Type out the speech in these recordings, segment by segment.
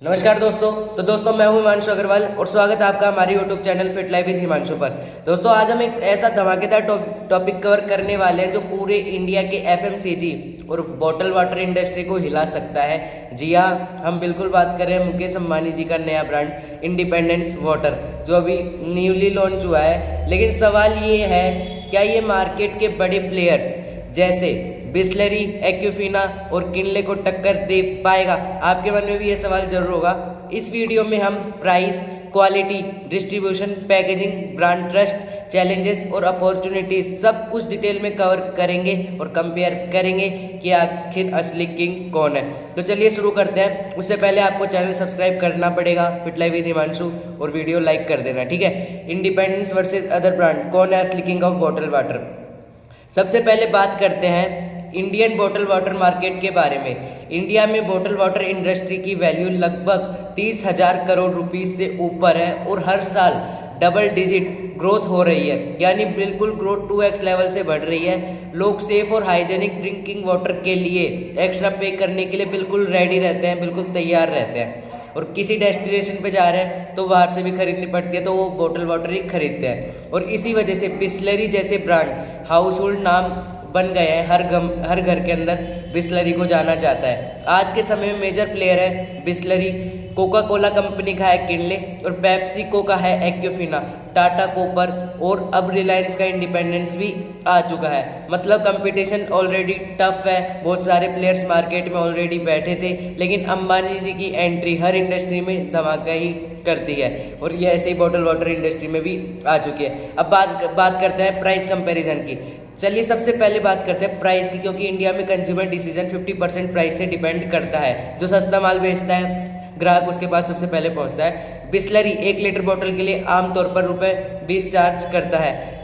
नमस्कार दोस्तों। तो दोस्तों मैं हूं हिमांशु अग्रवाल और स्वागत है आपका हमारे YouTube channel fit life with Himanshu पर। दोस्तों आज हम एक ऐसा धमाकेदार टॉपिक कवर करने वाले हैं जो पूरे इंडिया के FMCG और बॉटल वाटर इंडस्ट्री को हिला सकता है। जी हाँ, हम बिल्कुल बात कर रहे हैं मुकेश अंबानी जी का नया ब्रांड इंडिपेंडेंस वाटर जो अभी न्यूली लॉन्च हुआ है। लेकिन सवाल ये है, क्या ये मार्केट के बड़े प्लेयर्स जैसे बिसलेरी, एक्यूफिना और किनले को टक्कर दे पाएगा? आपके मन में भी ये सवाल जरूर होगा। इस वीडियो में हम price, quality, distribution, packaging, brand trust, challenges और अपॉर्चुनिटीज सब कुछ डिटेल में कवर करेंगे और कंपेयर करेंगे कि आखिर असली किंग कौन है। तो चलिए शुरू करते हैं। उससे पहले आपको चैनल सब्सक्राइब करना पड़ेगा फिट लाइफ विद हिमांशु और वीडियो लाइक कर देना, ठीक है। इंडिपेंडेंस वर्सेज अदर ब्रांड, कौन है असली किंग ऑफ बॉटल वाटर? सबसे पहले बात करते हैं इंडियन बॉटल वाटर मार्केट के बारे में। इंडिया में बॉटल वाटर इंडस्ट्री की वैल्यू लगभग 30,000 करोड़ रुपीस से ऊपर है और हर साल डबल डिजिट ग्रोथ हो रही है, यानी बिल्कुल ग्रोथ 2x लेवल से बढ़ रही है। लोग सेफ और हाइजेनिक ड्रिंकिंग वाटर के लिए एक्स्ट्रा पे करने के लिए बिल्कुल रेडी रहते हैं, बिल्कुल तैयार रहते हैं। और किसी डेस्टिनेशन पे जा रहे हैं तो बाहर से भी खरीदनी पड़ती है, तो वो बॉटल वाटर ही खरीदते हैं। और इसी वजह से बिसलेरी जैसे ब्रांड हाउस होल्ड नाम बन गए हैं। हर घर के अंदर बिसलेरी को जाना जाता है। आज के समय में मेजर प्लेयर है बिसलेरी, कोका कोला कंपनी का है किनले और पेप्सिको का है एक्यूफिना, टाटा कॉपर और अब रिलायंस का इंडिपेंडेंस भी आ चुका है। मतलब कंपटीशन ऑलरेडी टफ है, बहुत सारे प्लेयर्स मार्केट में ऑलरेडी बैठे थे, लेकिन अंबानी जी की एंट्री हर इंडस्ट्री में धमाका ही करती है और ये ऐसे ही बॉटल वाटर इंडस्ट्री में भी आ चुकी है। अब बात करते हैं प्राइस कंपैरिजन की। चलिए सबसे पहले बात करते हैं प्राइस की, क्योंकि इंडिया में कंज्यूमर डिसीजन 50% प्राइस से डिपेंड करता है। जो सस्ता माल बेचता है ग्राहक उसके पास सबसे पहले पहुंचता है। बिसलेरी 1 लीटर बोतल के लिए आमतौर पर ₹20 चार्ज करता है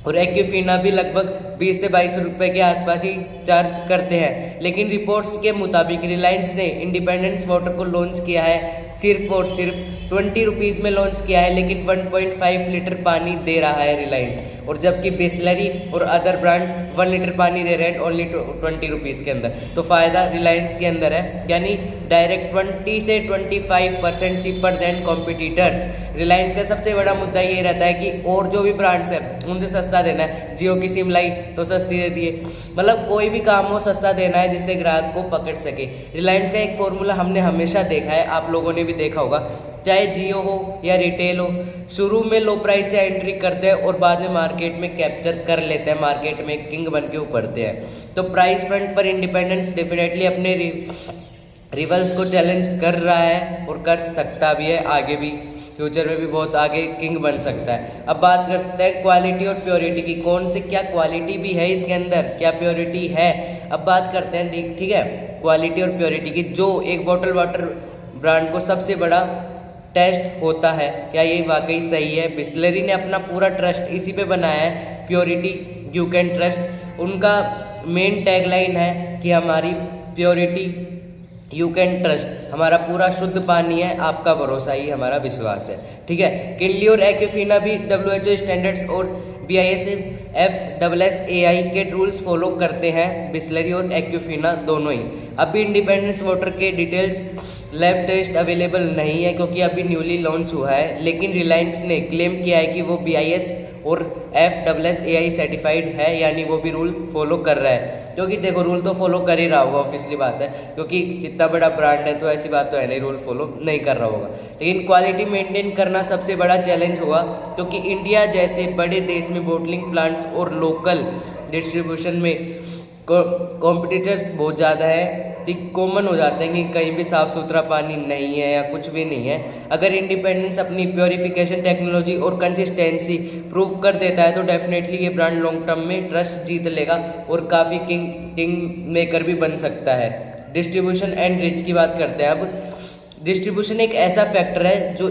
और एक्यूफिना भी लगभग 20 से 22 रुपए के आसपास ही चार्ज करते हैं। लेकिन रिपोर्ट्स के मुताबिक रिलायंस ने इंडिपेंडेंस वाटर को लॉन्च किया है सिर्फ और सिर्फ 20 रुपीज़ में लॉन्च किया है, लेकिन 1.5 लीटर पानी दे रहा है रिलायंस। और जबकि बिसलेरी और अदर ब्रांड 1 लीटर पानी दे रहे हैं ओनली 20 रुपीज़ के अंदर। तो फ़ायदा रिलायंस के अंदर है, यानी डायरेक्ट 20 से 25% चीपर देन कॉम्पिटिटर्स। रिलायंस का सबसे बड़ा मुद्दा ये रहता है कि और जो भी ब्रांड्स हैं उनसे सस्ता देना है। जियो की सिम लाई तो सस्ती दे दिए, मतलब कोई भी काम हो सस्ता देना है जिससे ग्राहक को पकड़ सके। रिलायंस का एक फॉर्मूला हमने हमेशा देखा है, आप लोगों ने भी देखा होगा, चाहे जियो हो या रिटेल हो, शुरू में लो प्राइस से एंट्री करते हैं और बाद में मार्केट में कैप्चर कर लेते हैं, मार्केट में किंग बन के उभरते हैं। तो प्राइस फ्रंट पर इंडिपेंडेंस डेफिनेटली अपने रिवल्स को चैलेंज कर रहा है और कर सकता भी है, आगे भी फ्यूचर में भी बहुत आगे किंग बन सकता है। अब बात करते हैं क्वालिटी और प्योरिटी की, कौन से क्या क्वालिटी भी है इसके अंदर, क्या प्योरिटी है। अब बात करते हैं, ठीक है, क्वालिटी और प्योरिटी की। जो एक बॉटल वाटर ब्रांड को सबसे बड़ा टेस्ट होता है, क्या ये वाकई सही है? बिसलेरी ने अपना पूरा ट्रस्ट इसी पे बनाया है, प्योरिटी यू कैन ट्रस्ट। उनका मेन टैगलाइन है कि हमारी प्योरिटी यू कैन ट्रस्ट, हमारा पूरा शुद्ध पानी है, आपका भरोसा ही हमारा विश्वास है, ठीक है। किनली और एक्यूफिना भी WHO स्टैंडर्ड्स और BIS-FSSAI के रूल्स फॉलो करते हैं, बिसलेरी और एक्यूफिना दोनों ही। अभी इंडिपेंडेंस वाटर के डिटेल्स लैब टेस्ट अवेलेबल नहीं है क्योंकि अभी न्यूली लॉन्च हुआ है, लेकिन रिलायंस ने क्लेम किया है कि वो BIS और FSSAI सर्टिफाइड है, यानी वो भी रूल फॉलो कर रहा है। क्योंकि देखो रूल तो फॉलो कर ही रहा होगा, ऑब्वियसली बात है, क्योंकि इतना बड़ा ब्रांड है तो ऐसी बात तो है नहीं रूल फॉलो नहीं कर रहा होगा। लेकिन क्वालिटी मेंटेन करना सबसे बड़ा चैलेंज होगा, क्योंकि इंडिया जैसे बड़े देश में बोटलिंग प्लांट्स और लोकल डिस्ट्रीब्यूशन में कॉम्पिटिटर्स बहुत ज़्यादा है। कॉमन हो जाते हैं कि कहीं भी साफ़ सुथरा पानी नहीं है या कुछ भी नहीं है। अगर इंडिपेंडेंस अपनी प्योरिफिकेशन टेक्नोलॉजी और कंसिस्टेंसी प्रूव कर देता है तो डेफिनेटली ये ब्रांड लॉन्ग टर्म में ट्रस्ट जीत लेगा और काफ़ी किंग मेकर भी बन सकता है। डिस्ट्रीब्यूशन एंड रीच की बात करते हैं। अब डिस्ट्रीब्यूशन एक ऐसा फैक्टर है जो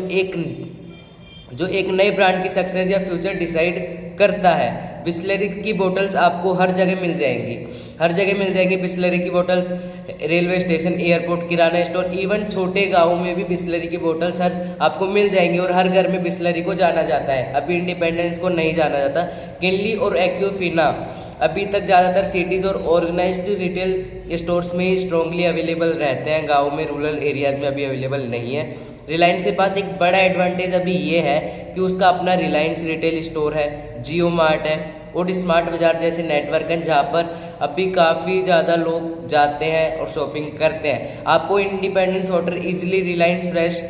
एक नए ब्रांड की सक्सेस या फ्यूचर डिसाइड करता है। बिसलेरी की बोतल्स आपको हर जगह मिल जाएंगी, बिसलेरी की बोतल्स रेलवे स्टेशन, एयरपोर्ट, किराना स्टोर, इवन छोटे गाँव में भी बिसलेरी की बोतल्स आपको मिल जाएंगी और हर घर में बिसलेरी को जाना जाता है। अभी इंडिपेंडेंस को नहीं जाना जाता। किनली और एक्यूफिना अभी तक ज़्यादातर सिटीज़ और ऑर्गेनाइज्ड रिटेल स्टोर्स में ही स्ट्रॉन्गली अवेलेबल रहते हैं, गाँव में रूरल एरियाज़ में अभी अवेलेबल नहीं है। रिलायंस के पास एक बड़ा एडवांटेज अभी ये है कि उसका अपना रिलायंस रिटेल स्टोर है, जियो मार्ट है और स्मार्ट बाज़ार जैसे नेटवर्क हैं जहाँ पर अभी काफ़ी ज़्यादा लोग जाते हैं और शॉपिंग करते हैं। आपको independence water easily Reliance Fresh,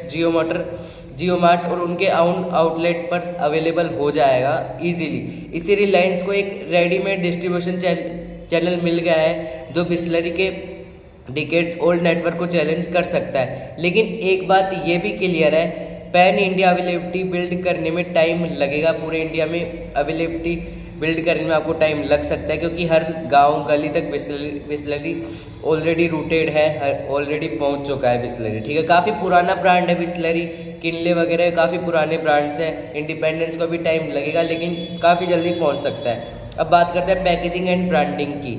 Jio mart और उनके आउटलेट पर अवेलेबल हो जाएगा इजीली। इसी रिलायंस को एक रेडीमेड डिस्ट्रीब्यूशन चैनल मिल गया है जो बिस्लरी के डिकेड्स ओल्ड नेटवर्क को चैलेंज कर सकता है। लेकिन एक बात ये भी क्लियर है, पैन इंडिया अवेलेबिलिटी बिल्ड करने में टाइम लगेगा। पूरे इंडिया में अवेलेबिलिटी बिल्ड करने में आपको टाइम लग सकता है, क्योंकि हर गांव गली तक बिस्लरी ऑलरेडी रूटेड है, ऑलरेडी पहुंच चुका है बिस्लरी। ठीक है, काफ़ी पुराना ब्रांड है बिस्लरी, किनले वगैरह काफ़ी पुराने ब्रांड्स हैं। इंडिपेंडेंस को भी टाइम लगेगा लेकिन काफ़ी जल्दी पहुंच सकता है। अब बात करते हैं पैकेजिंग एंड ब्रांडिंग की।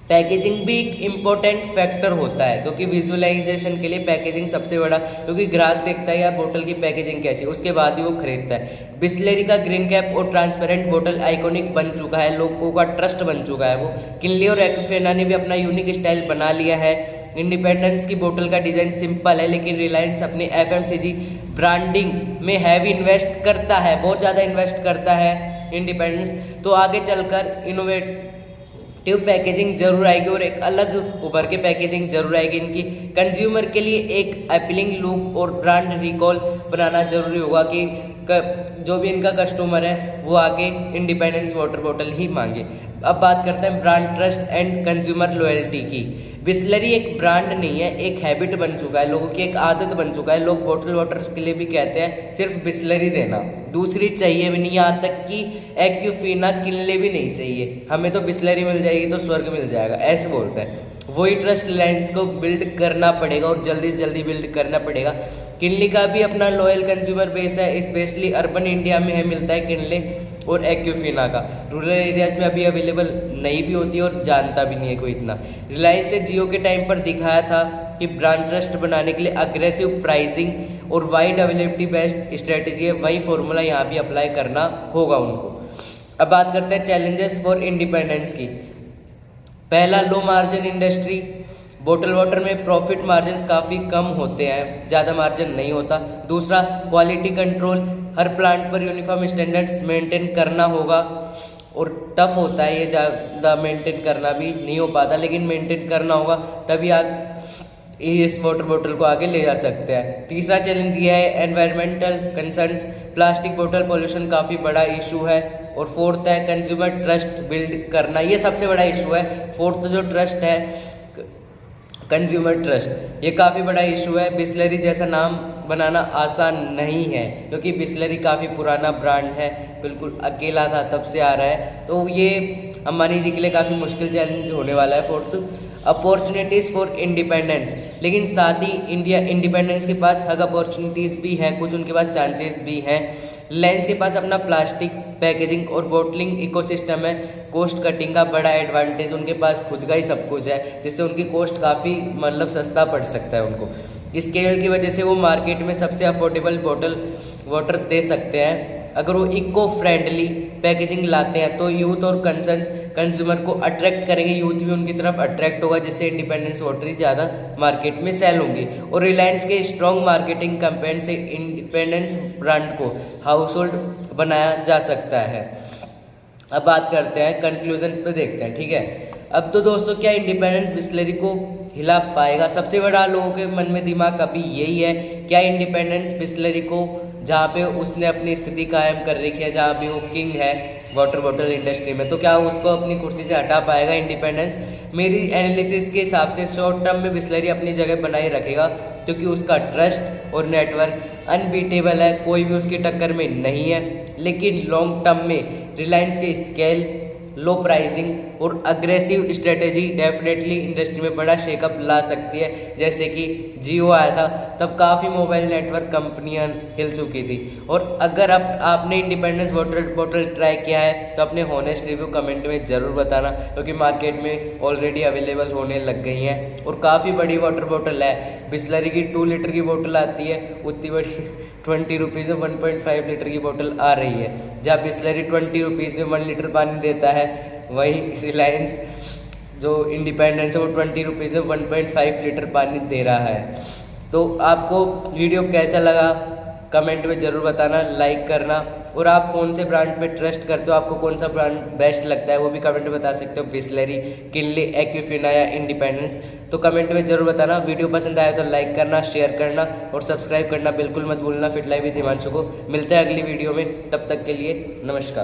पैकेजिंग भी एक इम्पोर्टेंट फैक्टर होता है, क्योंकि विजुअलाइजेशन के लिए पैकेजिंग सबसे बड़ा, क्योंकि ग्राहक देखता है यार बोतल की पैकेजिंग कैसी है, उसके बाद ही वो खरीदता है। बिस्लरी का ग्रीन कैप और ट्रांसपेरेंट बोतल आइकॉनिक बन चुका है, लोगों का ट्रस्ट बन चुका है वो। किनले और एक्विफेना ने भी अपना यूनिक स्टाइल बना लिया है। इंडिपेंडेंस की बोतल का डिज़ाइन सिंपल है, लेकिन रिलायंस अपने FMCG ब्रांडिंग में हैवी इन्वेस्ट करता है, बहुत ज़्यादा इन्वेस्ट करता है इंडिपेंडेंस। तो आगे चलकर इनोवेटिव पैकेजिंग जरूर आएगी और एक अलग उभर के पैकेजिंग जरूर आएगी इनकी। कंज्यूमर के लिए एक अपीलिंग लुक और ब्रांड रिकॉल बनाना जरूरी होगा कि जो भी इनका कस्टमर है वो आके इंडिपेंडेंस वाटर बॉटल ही मांगे। अब बात करते हैं brand trust and consumer loyalty की। बिस्लरी एक ब्रांड नहीं है, एक हैबिट बन चुका है, लोगों की एक आदत बन चुका है। लोग बॉटल वाटर्स के लिए भी कहते हैं सिर्फ बिस्लरी देना, दूसरी चाहिए भी नहीं, यहाँ तक कि एक्यूफीना किनले भी नहीं चाहिए, हमें तो बिस्लरी मिल जाएगी तो स्वर्ग मिल जाएगा, ऐसे बोलते हैं। वही ट्रस्ट रिलायंस को बिल्ड करना पड़ेगा और जल्दी से जल्दी बिल्ड करना पड़ेगा। किनले का भी अपना लॉयल कंज्यूमर बेस है, स्पेशली अर्बन इंडिया में है मिलता है किनले और एक्यूफीना का। रूरल एरियाज में अभी अवेलेबल नहीं भी होती और जानता भी नहीं है कोई इतना। रिलायंस से जियो के टाइम पर दिखाया था कि ब्रांड ट्रस्ट बनाने के लिए अग्रेसिव प्राइसिंग और वाइड अवेलेबिलिटी बेस्ट स्ट्रेटेजी है, वही फॉर्मूला यहाँ भी अप्लाई करना होगा उनको। अब बात करते हैं चैलेंजेस फॉर इंडिपेंडेंस की। पहला, लो मार्जिन इंडस्ट्री। बोतल वाटर में प्रॉफिट मार्जिन काफ़ी कम होते हैं, ज़्यादा मार्जिन नहीं होता। दूसरा, क्वालिटी कंट्रोल, हर प्लांट पर यूनिफॉर्म स्टैंडर्ड्स मेंटेन करना होगा और टफ होता है ये, ज़्यादा मेंटेन करना भी नहीं हो पाता, लेकिन मेंटेन करना होगा तभी आप इस वाटर बोतल को आगे ले जा सकते हैं। तीसरा चैलेंज ये है एनवायरमेंटल कंसर्न्स, प्लास्टिक बोतल पोल्यूशन काफ़ी बड़ा इशू है। और फोर्थ है कंज्यूमर ट्रस्ट बिल्ड करना, ये सबसे बड़ा इशू है। फोर्थ जो ट्रस्ट है कंज्यूमर ट्रस्ट, ये काफ़ी बड़ा इशू है। बिस्लरी जैसा नाम बनाना आसान नहीं है, क्योंकि बिस्लरी काफ़ी पुराना ब्रांड है, बिल्कुल अकेला था तब से आ रहा है, तो ये अंबानी जी के लिए काफ़ी मुश्किल चैलेंज होने वाला है। फोर्थ, अपॉर्चुनिटीज़ फॉर इंडिपेंडेंस, लेकिन साथ ही इंडिया इंडिपेंडेंस के पास हग अपॉर्चुनिटीज़ भी हैं, कुछ उनके पास चांसेस भी हैं। रिलायंस के पास अपना प्लास्टिक पैकेजिंग और बोटलिंग इकोसिस्टम है, कोस्ट कटिंग का बड़ा एडवांटेज, उनके पास खुद का ही सब कुछ है, जिससे उनकी कोस्ट काफ़ी मतलब सस्ता पड़ सकता है उनको। स्केल की वजह से वो मार्केट में सबसे अफोर्डेबल बॉटल वाटर दे सकते हैं। अगर वो इको फ्रेंडली पैकेजिंग लाते हैं तो यूथ और कंज्यूमर को अट्रैक्ट करेंगे, यूथ भी उनकी तरफ अट्रैक्ट होगा, जिससे इंडिपेंडेंस वाटर ही ज़्यादा मार्केट में सेल होंगी। और रिलायंस के स्ट्रॉन्ग मार्केटिंग कैंपेन से इंडिपेंडेंस ब्रांड को हाउस होल्ड बनाया जा सकता है। अब बात करते हैं कंक्लूजन पे, देखते हैं, ठीक है। अब तो दोस्तों क्या इंडिपेंडेंस बिस्लरी को हिला पाएगा? सबसे बड़ा लोगों के मन में दिमाग अभी यही है, क्या इंडिपेंडेंस बिस्लरी को, जहाँ पे उसने अपनी स्थिति कायम कर रखी है, जहाँ भी वो किंग है वाटर बॉटल इंडस्ट्री में, तो क्या उसको अपनी कुर्सी से हटा पाएगा इंडिपेंडेंस? मेरी एनालिसिस के हिसाब से शॉर्ट टर्म में बिस्लरी अपनी जगह बनाए रखेगा, क्योंकि उसका ट्रस्ट और नेटवर्क अनबीटेबल है, कोई भी उसकी टक्कर में नहीं है। लेकिन लॉन्ग टर्म में रिलायंस के स्केल, लो प्राइसिंग और अग्रेसिव स्ट्रेटेजी डेफिनेटली इंडस्ट्री में बड़ा शेकअप ला सकती है। जैसे कि जियो आया था तब काफ़ी मोबाइल नेटवर्क कंपनियां हिल चुकी थी। और अगर आपने इंडिपेंडेंस वाटर बॉटल ट्राई किया है तो अपने हॉनेस्ट रिव्यू कमेंट में ज़रूर बताना, क्योंकि मार्केट में ऑलरेडी अवेलेबल होने लग गई हैं और काफ़ी बड़ी वाटर बॉटल है। बिस्लरी की 2 लीटर की बोतल आती है, उतनी बड़ी 20 रुपीज़ में 1.5 लीटर की बोतल आ रही है, जहाँ बिस्लरी 20 रुपीज़ में 1 लीटर पानी देता है। वहीं रिलायंस जो इंडिपेंडेंस है वो 20 रुपीज़ में 1.5 लीटर पानी दे रहा है। तो आपको वीडियो कैसा लगा कमेंट में ज़रूर बताना, लाइक करना, और आप कौन से ब्रांड पे ट्रस्ट करते हो, आपको कौन सा ब्रांड बेस्ट लगता है वो भी कमेंट में बता सकते हो। बिसलेरी, किनले, एक्विफिना या इंडिपेंडेंस, तो कमेंट में ज़रूर बताना। वीडियो पसंद आया तो लाइक करना, शेयर करना और सब्सक्राइब करना बिल्कुल मत भूलना। फिट लाइव विद हिमांशु को मिलते हैं अगली वीडियो में, तब तक के लिए नमस्कार।